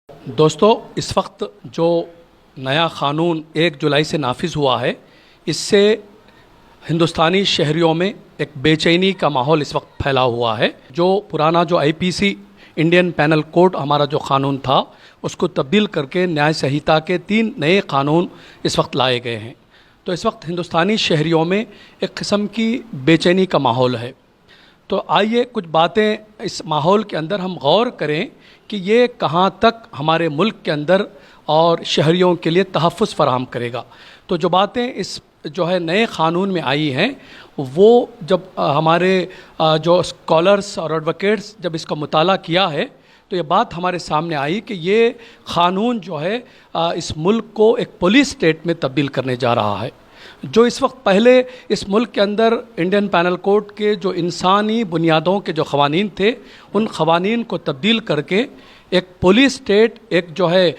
دوستو اس وقت جو نیا قانون 1 جولائی سے نافذ ہوا ہے، اس سے ہندوستانی شہریوں میں ایک بے چینی کا ماحول اس وقت پھیلا ہوا ہے۔ جو پرانا جو IPC انڈین پینل کوڈ ہمارا جو قانون تھا، اس کو تبدیل کر کے نیائے سنہتا کے 3 نئے قانون اس وقت لائے گئے ہیں۔ تو اس وقت ہندوستانی شہریوں میں ایک قسم کی بے چینی کا ماحول ہے۔ تو آئیے کچھ باتیں اس ماحول کے اندر ہم غور کریں کہ یہ کہاں تک ہمارے ملک کے اندر اور شہریوں کے لیے تحفظ فراہم کرے گا۔ تو جو باتیں اس جو ہے نئے قانون میں آئی ہیں، وہ جب ہمارے جو اسکالرس اور ایڈوکیٹس جب اس کا مطالعہ کیا ہے، تو یہ بات ہمارے سامنے آئی کہ یہ قانون جو ہے اس ملک کو ایک پولیس اسٹیٹ میں تبدیل کرنے جا رہا ہے۔ جو اس وقت پہلے اس ملک کے اندر انڈین پینل کوڈ کے جو انسانی بنیادوں کے جو قوانین تھے، ان قوانین کو تبدیل کر کے ایک پولیس اسٹیٹ، ایک جو ہے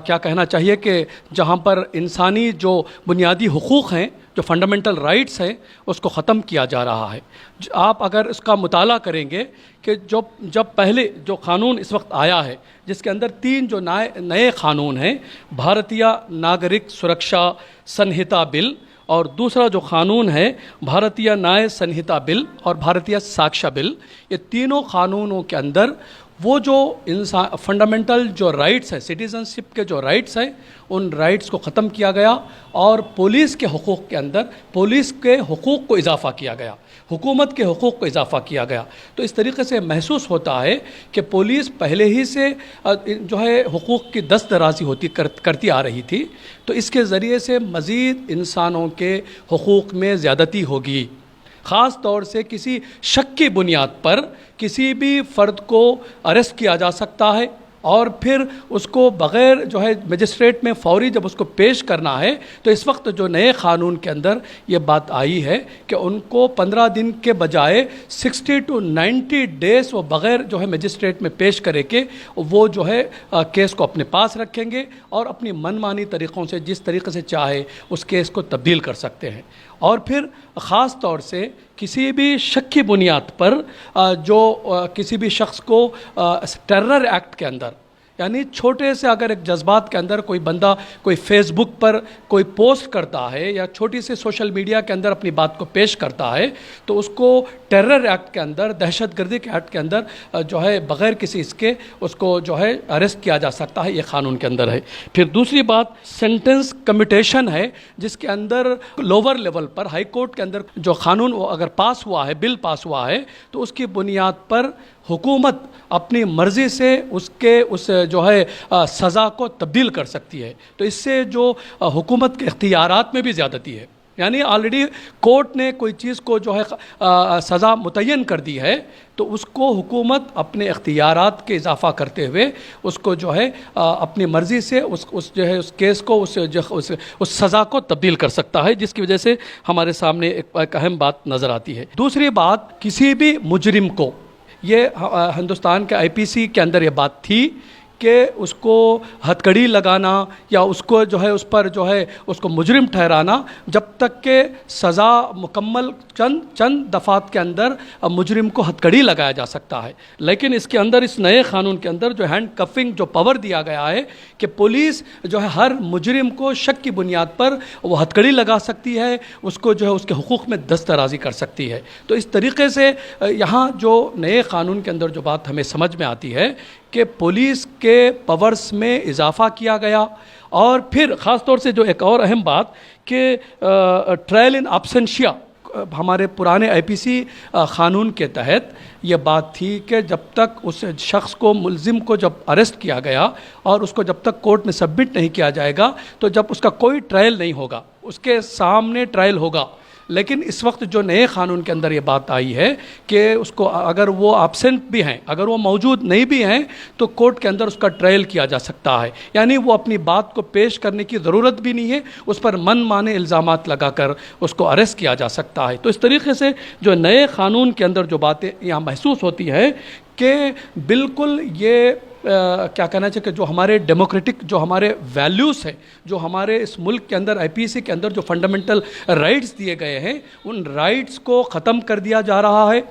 کیا کہنا چاہیے کہ جہاں پر انسانی جو بنیادی حقوق ہیں، جو فنڈامنٹل رائٹس ہیں، اس کو ختم کیا جا رہا ہے۔ آپ اگر اس کا مطالعہ کریں گے کہ جب پہلے جو قانون اس وقت آیا ہے، جس کے اندر 3 جو نئے قانون ہیں، بھارتیہ ناگرک سرکشا سنہتا بل، اور دوسرا جو قانون ہے بھارتیہ نیائے سنہتا بل اور بھارتیہ ساکشا بل، یہ تینوں قانونوں کے اندر وہ جو فنڈامنٹل جو رائٹس ہیں، سٹیزنشپ کے جو رائٹس ہیں، ان رائٹس کو ختم کیا گیا اور پولیس کے حقوق کے اندر پولیس کے حقوق کو اضافہ کیا گیا، حکومت کے حقوق کو اضافہ کیا گیا۔ تو اس طریقے سے محسوس ہوتا ہے کہ پولیس پہلے ہی سے جو ہے حقوق کی دست درازی کرتی آ رہی تھی، تو اس کے ذریعے سے مزید انسانوں کے حقوق میں زیادتی ہوگی۔ خاص طور سے کسی شک کی بنیاد پر کسی بھی فرد کو اریسٹ کیا جا سکتا ہے، اور پھر اس کو بغیر جو ہے مجسٹریٹ میں فوری جب اس کو پیش کرنا ہے، تو اس وقت جو نئے قانون کے اندر یہ بات آئی ہے کہ ان کو 15 دن کے بجائے 60 to 90 days وہ بغیر جو ہے مجسٹریٹ میں پیش کرے کے وہ جو ہے کیس کو اپنے پاس رکھیں گے اور اپنی من مانی طریقوں سے جس طریقے سے چاہے اس کیس کو تبدیل کر سکتے ہیں۔ اور پھر خاص طور سے کسی بھی شک کی بنیاد پر جو کسی بھی شخص کو ٹیرر ایکٹ کے اندر، یعنی چھوٹے سے اگر ایک جذبات کے اندر کوئی بندہ کوئی فیس بک پر کوئی پوسٹ کرتا ہے یا چھوٹی سے سوشل میڈیا کے اندر اپنی بات کو پیش کرتا ہے، تو اس کو ٹیرر ایکٹ کے اندر، دہشت گردی کے ایکٹ کے اندر جو ہے بغیر کسی اس کے اس کو جو ہے اریسٹ کیا جا سکتا ہے، یہ قانون کے اندر ہے۔ پھر دوسری بات سینٹنس کمیٹیشن ہے، جس کے اندر لوور لیول پر ہائی کورٹ کے اندر جو قانون اگر پاس ہوا ہے، بل پاس ہوا ہے، تو اس کی بنیاد پر حکومت اپنی مرضی سے اس جو ہے سزا کو تبدیل کر سکتی ہے۔ تو اس سے جو حکومت کے اختیارات میں بھی زیادتی ہے، یعنی آلریڈی کورٹ نے کوئی چیز کو جو ہے سزا متعین کر دی ہے، تو اس کو حکومت اپنے اختیارات کے اضافہ کرتے ہوئے اس کو جو ہے اپنی مرضی سے اس جو ہے اس کیس کو اس سزا کو تبدیل کر سکتا ہے، جس کی وجہ سے ہمارے سامنے ایک اہم بات نظر آتی ہے۔ دوسری بات، کسی بھی مجرم کو، یہ ہندوستان کے IPC کے اندر یہ بات تھی کہ اس کو ہتھکڑی لگانا یا اس کو جو ہے اس پر جو ہے اس کو مجرم ٹھہرانا، جب تک کہ سزا مکمل چند دفعات کے اندر مجرم کو ہتھکڑی لگایا جا سکتا ہے۔ لیکن اس کے اندر، اس نئے قانون کے اندر جو ہینڈ کفنگ جو پاور دیا گیا ہے کہ پولیس جو ہے ہر مجرم کو شک کی بنیاد پر وہ ہتھکڑی لگا سکتی ہے، اس کو جو ہے اس کے حقوق میں دسترازی کر سکتی ہے۔ تو اس طریقے سے یہاں جو نئے قانون کے اندر جو بات ہمیں سمجھ میں آتی ہے کہ پولیس کے پاورز میں اضافہ کیا گیا، اور پھر خاص طور سے جو ایک اور اہم بات کہ ٹرائل ان ابسنشیا، ہمارے پرانے IPC قانون کے تحت یہ بات تھی کہ جب تک اس شخص کو، ملزم کو جب اریسٹ کیا گیا اور اس کو جب تک کورٹ میں سبمٹ نہیں کیا جائے گا، تو جب اس کا کوئی ٹرائل نہیں ہوگا، اس کے سامنے ٹرائل ہوگا۔ لیکن اس وقت جو نئے قانون کے اندر یہ بات آئی ہے کہ اس کو اگر وہ ایبسنٹ بھی ہیں، اگر وہ موجود نہیں بھی ہیں، تو کورٹ کے اندر اس کا ٹرائل کیا جا سکتا ہے، یعنی وہ اپنی بات کو پیش کرنے کی ضرورت بھی نہیں ہے، اس پر من مانے الزامات لگا کر اس کو اریسٹ کیا جا سکتا ہے۔ تو اس طریقے سے جو نئے قانون کے اندر جو باتیں یہاں محسوس ہوتی ہے کہ بالکل یہ کیا کہنا چاہیے کہ جو ہمارے ڈیموکریٹک جو ہمارے ویلیوز ہیں، جو ہمارے اس ملک کے اندر IPC کے اندر جو فنڈامنٹل رائٹس دیے گئے ہیں، ان رائٹس کو ختم کر دیا جا رہا ہے،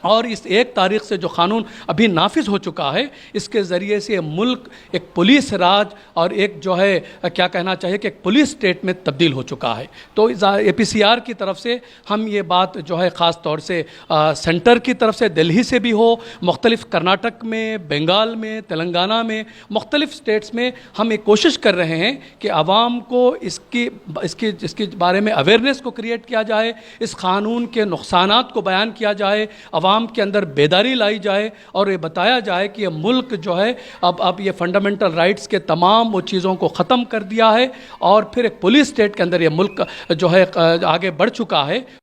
اور اس 1 تاریخ سے جو قانون ابھی نافذ ہو چکا ہے، اس کے ذریعے سے ملک ایک پولیس راج اور ایک جو ہے کیا کہنا چاہیے کہ ایک پولیس اسٹیٹ میں تبدیل ہو چکا ہے۔ تو APCR کی طرف سے ہم یہ بات جو ہے خاص طور سے سینٹر کی طرف سے دہلی سے بھی ہو، مختلف کرناٹک میں، بنگال میں، تلنگانہ میں، مختلف اسٹیٹس میں ہم ایک کوشش کر رہے ہیں کہ عوام کو اس کے بارے میں اویئرنیس کو کریٹ کیا جائے، اس قانون کے نقصانات کو بیان کیا جائے، عوام کے اندر بیداری لائی جائے اور یہ بتایا جائے کہ یہ ملک جو ہے اب یہ فنڈامنٹل رائٹس کے تمام وہ چیزوں کو ختم کر دیا ہے اور پھر ایک پولیس اسٹیٹ کے اندر یہ ملک جو ہے آگے بڑھ چکا ہے۔